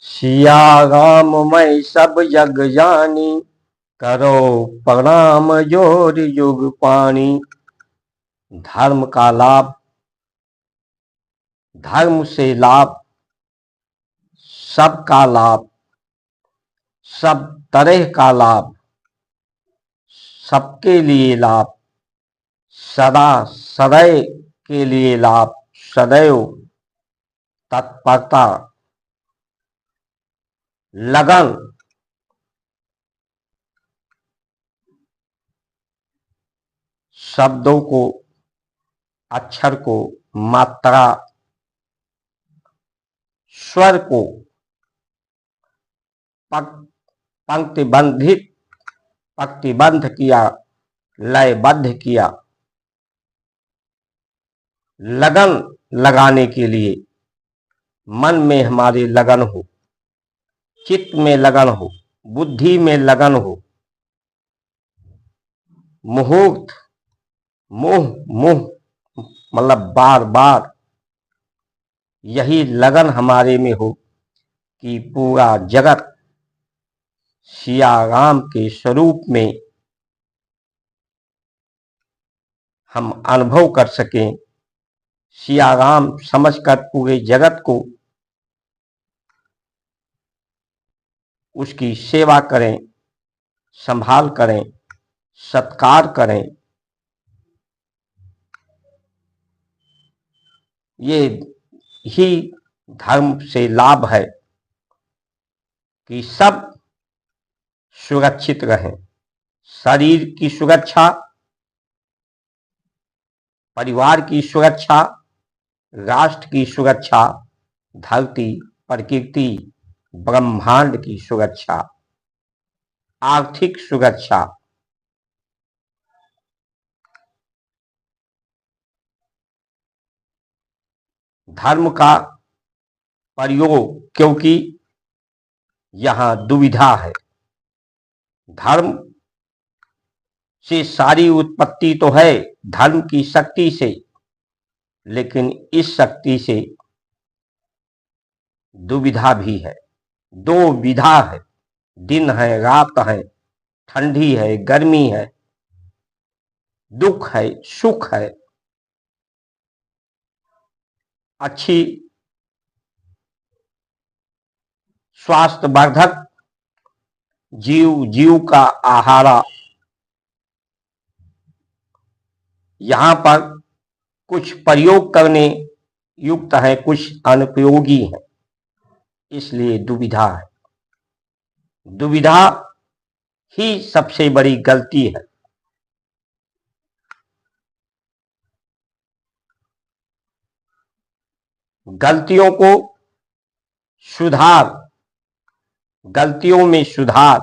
सिया राम मैं सब जग जानी, करो प्रणाम जोर युग पानी। धर्म का लाभ, धर्म से लाभ, सबका लाभ, सब तरह का लाभ, सबके लिए लाभ, सदा सदैव के लिए लाभ, सदैव तत्परता, लगन, शब्दों को, अक्षर को, मात्रा, स्वर को पंक्तिबद्ध किया, लयबद्ध किया। लगन लगाने के लिए मन में हमारे लगन हो, चित्त में लगन हो, बुद्धि में लगन हो। मुहूर्त, मुह मुह मतलब बार बार यही लगन हमारे में हो कि पूरा जगत सिया राम के स्वरूप में हम अनुभव कर सकें, सिया राम समझकर पूरे जगत को उसकी सेवा करें, संभाल करें, सत्कार करें। ये ही धर्म से लाभ है कि सब सुरक्षित रहें। शरीर की सुरक्षा, परिवार की सुरक्षा, राष्ट्र की सुरक्षा, धरती, प्रकृति, ब्रह्मांड की सुरक्षा, आर्थिक सुरक्षा। धर्म का प्रयोग, क्योंकि यहां दुविधा है। धर्म से सारी उत्पत्ति तो है, धर्म की शक्ति से, लेकिन इस शक्ति से दुविधा भी है। दो विधा है, दिन है, रात है, ठंडी है, गर्मी है, दुख है, सुख है, अच्छी स्वास्थ्यवर्धक जीव का आहारा। यहां पर कुछ प्रयोग करने युक्त है, कुछ अनुपयोगी है, इसलिए दुविधा है। दुविधा ही सबसे बड़ी गलती है। गलतियों को सुधार, गलतियों में सुधार।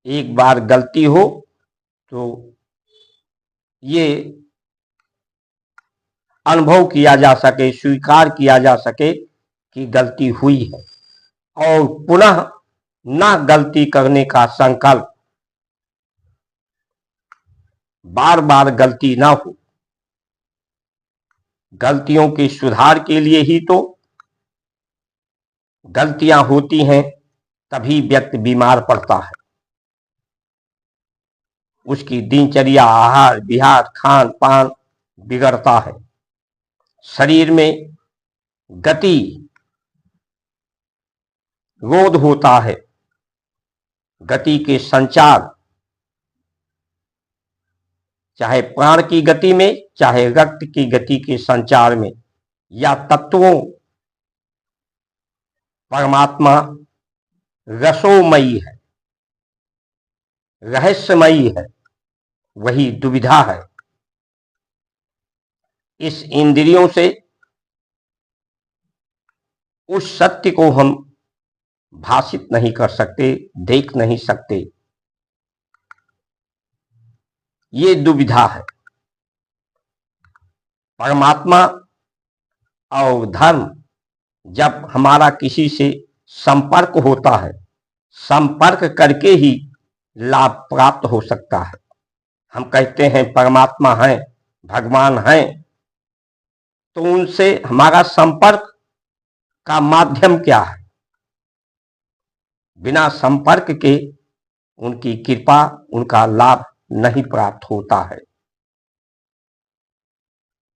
एक बार गलती हो तो ये अनुभव किया जा सके, स्वीकार किया जा सके कि गलती हुई है, और पुनः ना गलती करने का संकल्प, बार बार गलती ना हो। गलतियों के सुधार के लिए ही तो गलतियां होती हैं, तभी व्यक्ति बीमार पड़ता है। उसकी दिनचर्या, आहार विहार, खान पान बिगड़ता है। शरीर में गति रोध होता है, गति के संचार, चाहे प्राण की गति में, चाहे रक्त की गति के संचार में, या तत्वों, परमात्मा रसोमयी है, रहस्यमयी है, वही दुविधा है। इस इंद्रियों से उस सत्य को हम भाषित नहीं कर सकते, देख नहीं सकते। ये दुविधा है। परमात्मा और धर्म, जब हमारा किसी से संपर्क होता है, संपर्क करके ही लाभ प्राप्त हो सकता है। हम कहते हैं परमात्मा है, भगवान है, तो उनसे हमारा संपर्क का माध्यम क्या है? बिना संपर्क के उनकी कृपा, उनका लाभ नहीं प्राप्त होता है।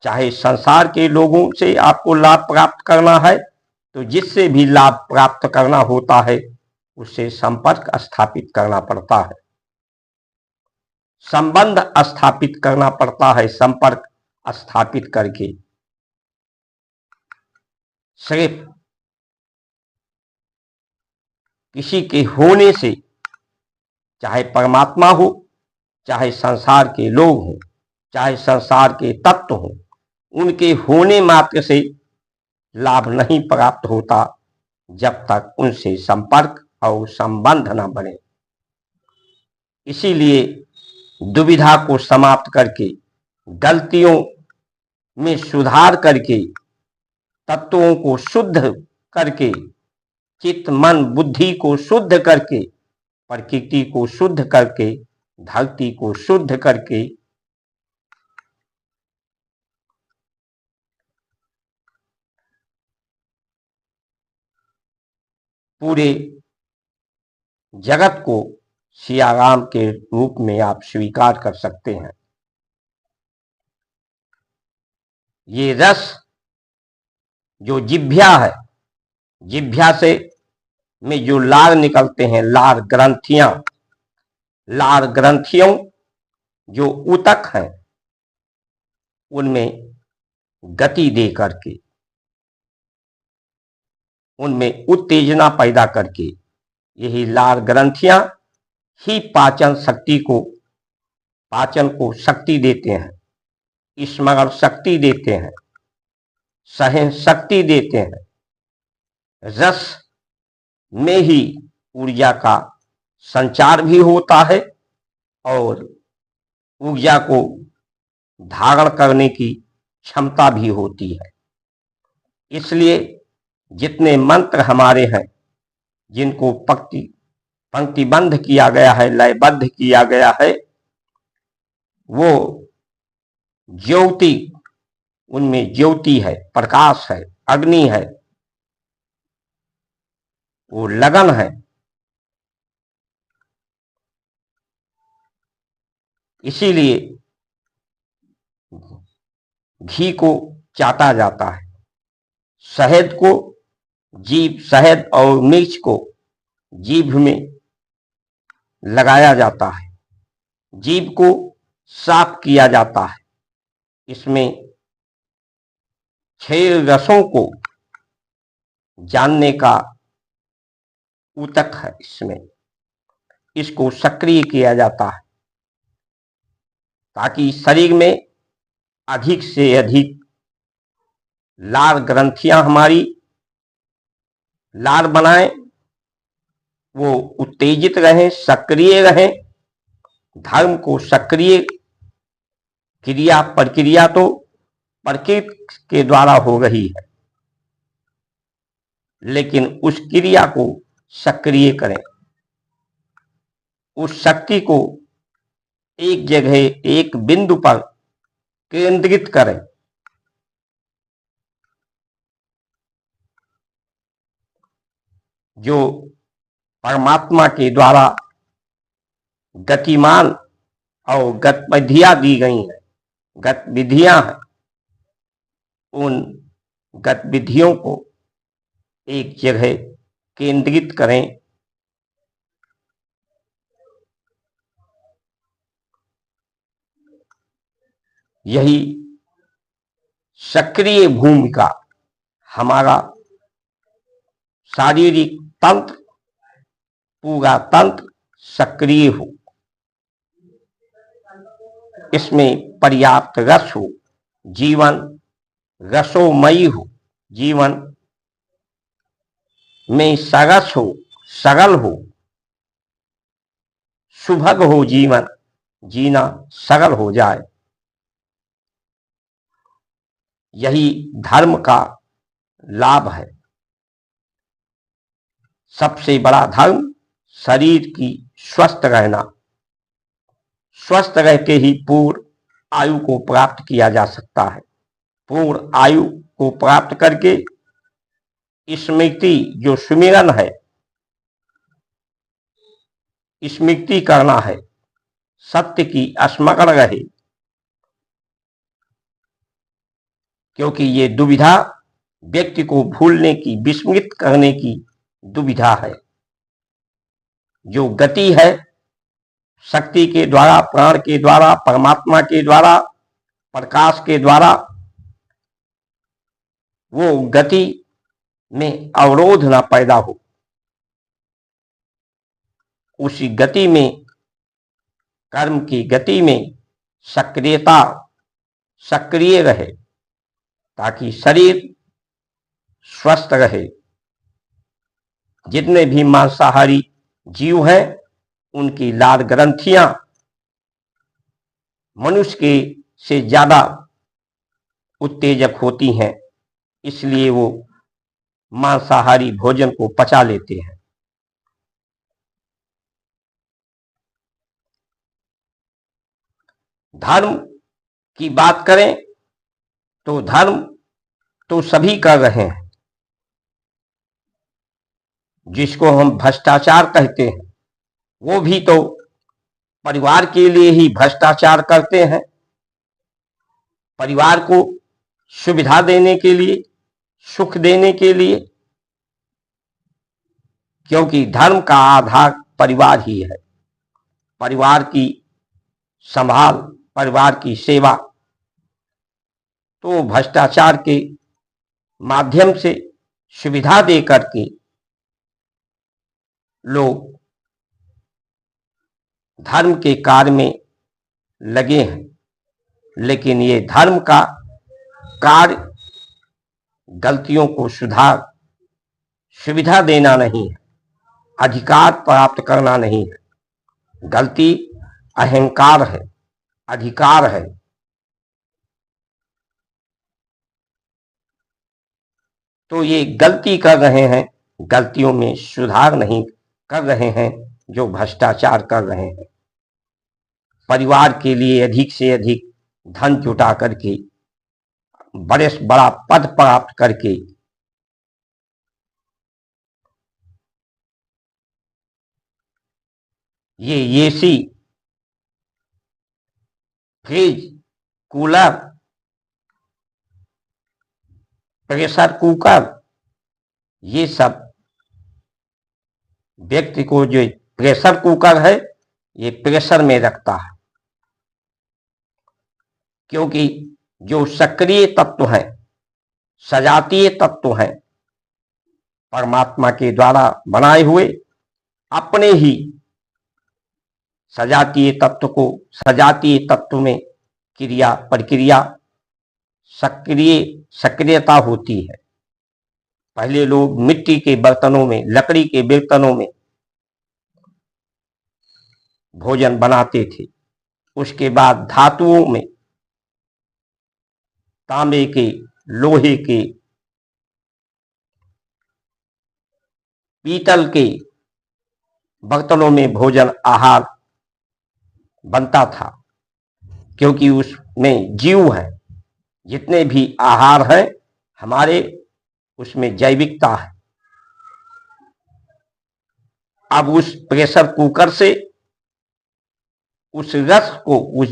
चाहे संसार के लोगों से आपको लाभ प्राप्त करना है, तो जिससे भी लाभ प्राप्त करना होता है उससे संपर्क स्थापित करना पड़ता है, संबंध स्थापित करना पड़ता है। संपर्क स्थापित करके सिर्फ किसी के होने से, चाहे परमात्मा हो, चाहे संसार के लोग हों, चाहे संसार के तत्व हों, उनके होने मात्र से लाभ नहीं प्राप्त होता जब तक उनसे संपर्क और संबंध न बने। इसीलिए दुविधा को समाप्त करके, गलतियों में सुधार करके, तत्वों को शुद्ध करके, चित्त मन बुद्धि को शुद्ध करके, प्रकृति को शुद्ध करके, धरती को शुद्ध करके पूरे जगत को सिया राम के रूप में आप स्वीकार कर सकते हैं। ये रस जो जिह्वा है, जिह्वा से में जो लार निकलते हैं, लार ग्रंथियां, लार ग्रंथियों जो ऊतक हैं, उनमें गति दे करके, उनमें उत्तेजना पैदा करके, यही लार ग्रंथियां ही पाचन को शक्ति देते हैं, स्मरण शक्ति देते हैं, सहन शक्ति देते हैं। रस में ही ऊर्जा का संचार भी होता है और ऊर्जा को धारण करने की क्षमता भी होती है। इसलिए जितने मंत्र हमारे हैं, जिनको पंक्तिबद्ध किया गया है, लयबद्ध किया गया है, वो ज्योति, उनमें ज्योति है, प्रकाश है, अग्नि है, वो लगन है। इसीलिए घी को चाटा जाता है, शहद को शहद और मिर्च को जीभ में लगाया जाता है, जीभ को साफ किया जाता है। इसमें 6 रसों को जानने का ऊतक है, इसमें इसको सक्रिय किया जाता है ताकि शरीर में अधिक से अधिक लार ग्रंथियां हमारी लार बनाएं, वो उत्तेजित रहें, सक्रिय रहें। धर्म को सक्रिय क्रिया प्रक्रिया तो प्रकृति के द्वारा हो रही है, लेकिन उस क्रिया को सक्रिय करें, उस शक्ति को एक जगह, एक बिंदु पर केंद्रित करें। जो परमात्मा के द्वारा गतिमान और गतिविधियां दी गई हैं, गतिविधियां हैं, उन गतिविधियों को एक जगह केंद्रित करें। यही सक्रिय भूमिका हमारा शारीरिक तंत्र, पूरा तंत्र सक्रिय हो, इसमें पर्याप्त रस हो, जीवन रसोमयी हो, जीवन में सरस हो, सरल हो, सुभग हो, जीवन जीना सरल हो जाए। यही धर्म का लाभ है। सबसे बड़ा धर्म शरीर की स्वस्थ रहना, स्वस्थ रह के ही पूर्ण आयु को प्राप्त किया जा सकता है। पूर्ण आयु को प्राप्त करके स्मृति जो सुमिरन है, स्मृति करना है, सत्य की स्मरण रहे, क्योंकि ये दुविधा व्यक्ति को भूलने की, विस्मृत करने की दुविधा है। जो गति है शक्ति के द्वारा, प्राण के द्वारा, परमात्मा के द्वारा, प्रकाश के द्वारा, वो गति में अवरोध ना पैदा हो, उसी गति में, कर्म की गति में सक्रियता सक्रिय रहे, ताकि शरीर स्वस्थ रहे। जितने भी मांसाहारी जीव हैं उनकी लाल ग्रंथियां मनुष्य के से ज्यादा उत्तेजक होती हैं, इसलिए वो मांसाहारी भोजन को पचा लेते हैं। धर्म की बात करें तो धर्म तो सभी कर रहे हैं। जिसको हम भ्रष्टाचार कहते हैं वो भी तो परिवार के लिए ही भ्रष्टाचार करते हैं, परिवार को सुविधा देने के लिए, सुख देने के लिए, क्योंकि धर्म का आधार परिवार ही है। परिवार की संभाल, परिवार की सेवा, तो भ्रष्टाचार के माध्यम से सुविधा दे करके लोग धर्म के कार्य में लगे हैं। लेकिन ये धर्म का कार्य गलतियों को सुधार, सुविधा देना नहीं है, अधिकार प्राप्त करना नहीं है। गलती अहंकार है, अधिकार है। तो ये गलती कर रहे हैं, गलतियों में सुधार नहीं कर रहे हैं जो भ्रष्टाचार कर रहे हैं। परिवार के लिए अधिक से अधिक धन जुटा करके, बड़े से बड़ा पद प्राप्त करके ये AC, fridge, cooler, pressure cooker, ये सब व्यक्ति को, जो प्रेशर कुकर है ये प्रेशर में रखता है, क्योंकि जो सक्रिय तत्व हैं, सजातीय तत्व हैं, परमात्मा के द्वारा बनाए हुए, अपने ही सजातीय तत्व को, सजातीय तत्व में क्रिया प्रक्रिया सक्रियता होती है। पहले लोग मिट्टी के बर्तनों में, लकड़ी के बर्तनों में भोजन बनाते थे। उसके बाद धातुओं में, तांबे के, लोहे के, पीतल के बर्तनों में भोजन आहार बनता था, क्योंकि उसमें जीव है। जितने भी आहार हैं हमारे, उसमें जैविकता है। अब उस प्रेशर कुकर से उस रस को, उस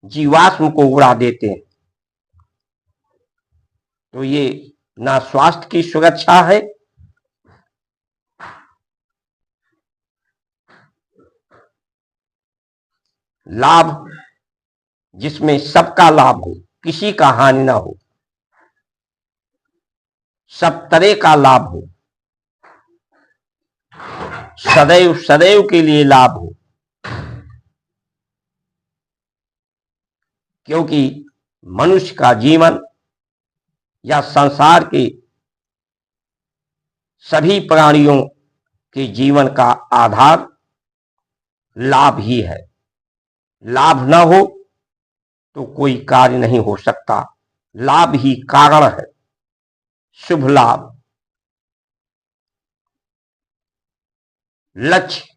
जीवाश्म को उड़ा देते हैं। तो ये ना स्वास्थ्य की सुरक्षा है, लाभ जिसमें सबका लाभ हो, किसी का हानि ना हो, सब तरह का लाभ हो, सदैव सदैव के लिए लाभ हो। क्योंकि मनुष्य का जीवन या संसार के सभी प्राणियों के जीवन का आधार लाभ ही है। लाभ ना हो तो कोई कार्य नहीं हो सकता। लाभ ही कारण है, शुभ लाभ। लक्ष्य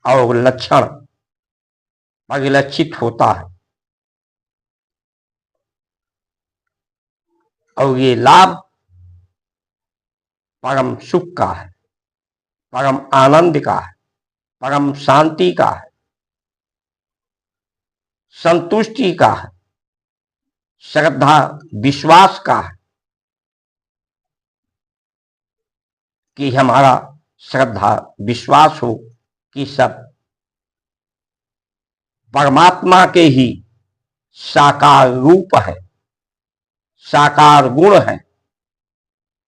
और लक्षण परिलक्षित होता है, और ये लाभ परम सुख का है, परम आनंद का है, परम शांति का है, संतुष्टि का है, श्रद्धा विश्वास का है कि हमारा श्रद्धा विश्वास हो कि सब परमात्मा के ही साकार रूप है, साकार गुण है,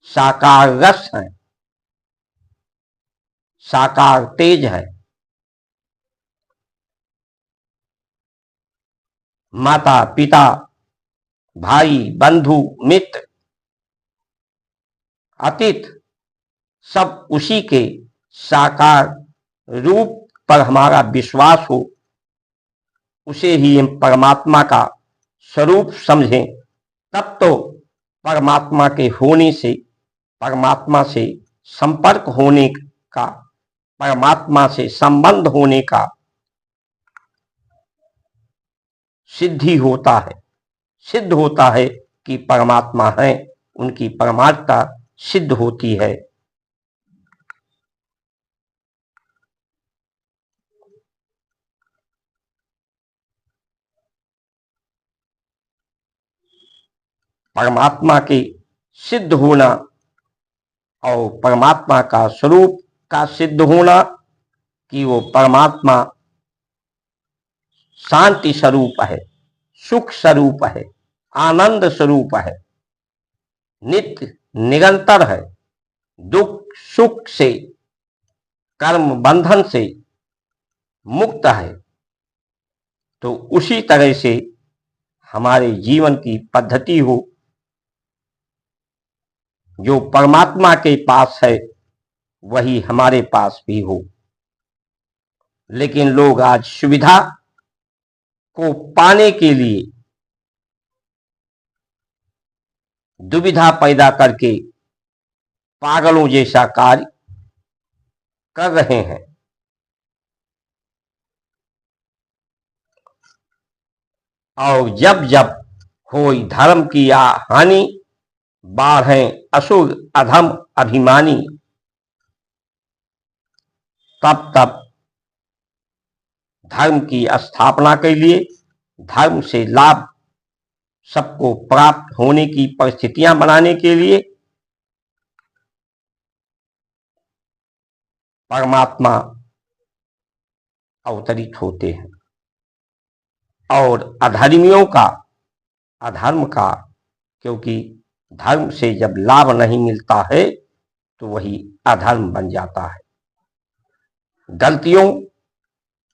साकार रस है, साकार तेज है। माता पिता भाई बंधु मित्र अतीत सब उसी के साकार रूप पर हमारा विश्वास हो, उसे ही हम परमात्मा का स्वरूप समझें, तब तो परमात्मा के होने से, परमात्मा से संपर्क होने का, परमात्मा से संबंध होने का सिद्धि होता है, सिद्ध होता है कि परमात्मा है, उनकी परमात्मा सिद्ध होती है। परमात्मा के सिद्ध होना और परमात्मा का स्वरूप का सिद्ध होना कि वो परमात्मा शांति स्वरूप है, सुख स्वरूप है, आनंद स्वरूप है, नित्य निरंतर है, दुख सुख से, कर्म बंधन से मुक्त है। तो उसी तरह से हमारे जीवन की पद्धति हो, जो परमात्मा के पास है वही हमारे पास भी हो। लेकिन लोग आज सुविधा को पाने के लिए दुविधा पैदा करके पागलों जैसा कार्य कर रहे हैं। और जब जब होई धर्म की हानि, बाढ़ें असुर अधम अभिमानी, तब तब धर्म की स्थापना के लिए, धर्म से लाभ सबको प्राप्त होने की परिस्थितियां बनाने के लिए परमात्मा अवतरित होते हैं और अधर्मियों का, अधर्म का, क्योंकि धर्म से जब लाभ नहीं मिलता है तो वही अधर्म बन जाता है। गलतियों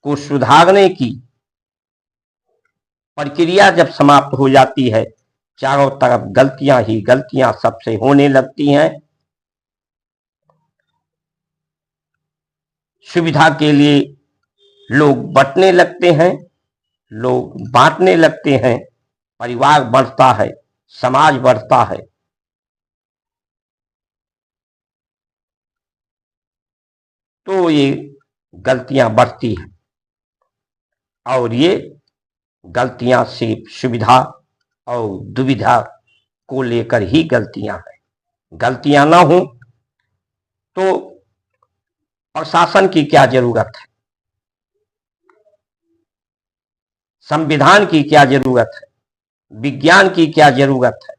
को सुधारने की प्रक्रिया जब समाप्त हो जाती है, चारों तरफ गलतियां ही गलतियां सबसे होने लगती हैं। सुविधा के लिए लोग बंटने लगते हैं, लोग बांटने लगते हैं, परिवार बढ़ता है, समाज बढ़ता है। तो ये गलतियां बढ़ती हैं और ये गलतियां सिर्फ सुविधा और दुविधा को लेकर ही गलतियां हैं। गलतियां ना हो तो प्रशासन की क्या जरूरत है, संविधान की क्या जरूरत है, विज्ञान की क्या जरूरत है,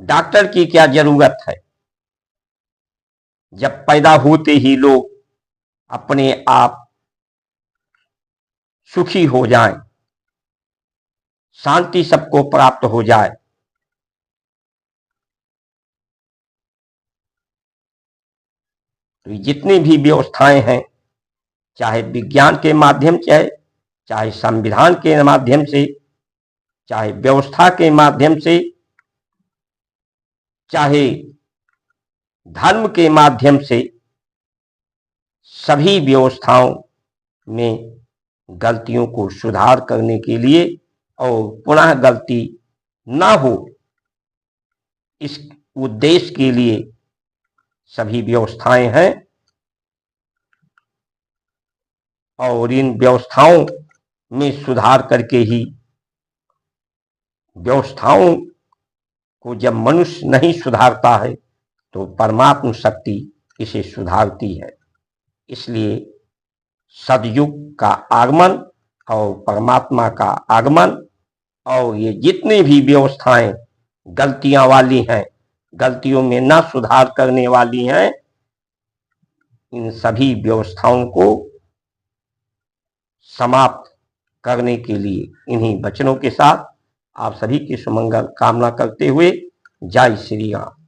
डॉक्टर की क्या जरूरत है, जब पैदा होते ही लोग अपने आप सुखी हो जाएं, शांति सबको प्राप्त हो जाए। तो जितनी भी व्यवस्थाएं हैं, चाहे विज्ञान के माध्यम से, चाहे संविधान के माध्यम से, चाहे व्यवस्था के माध्यम से, चाहे धर्म के माध्यम से, सभी व्यवस्थाओं में गलतियों को सुधार करने के लिए और पुनः गलती ना हो, इस उद्देश्य के लिए सभी व्यवस्थाएं हैं। और इन व्यवस्थाओं में सुधार करके ही व्यवस्थाओं को जब मनुष्य नहीं सुधारता है तो परमात्म शक्ति इसे सुधारती है। इसलिए सतयुग का आगमन और परमात्मा का आगमन और ये जितनी भी व्यवस्थाएं गलतियां वाली हैं, गलतियों में न सुधार करने वाली हैं, इन सभी व्यवस्थाओं को समाप्त करने के लिए इन्हीं वचनों के साथ आप सभी की सुमंगल कामना करते हुए जय श्री राम।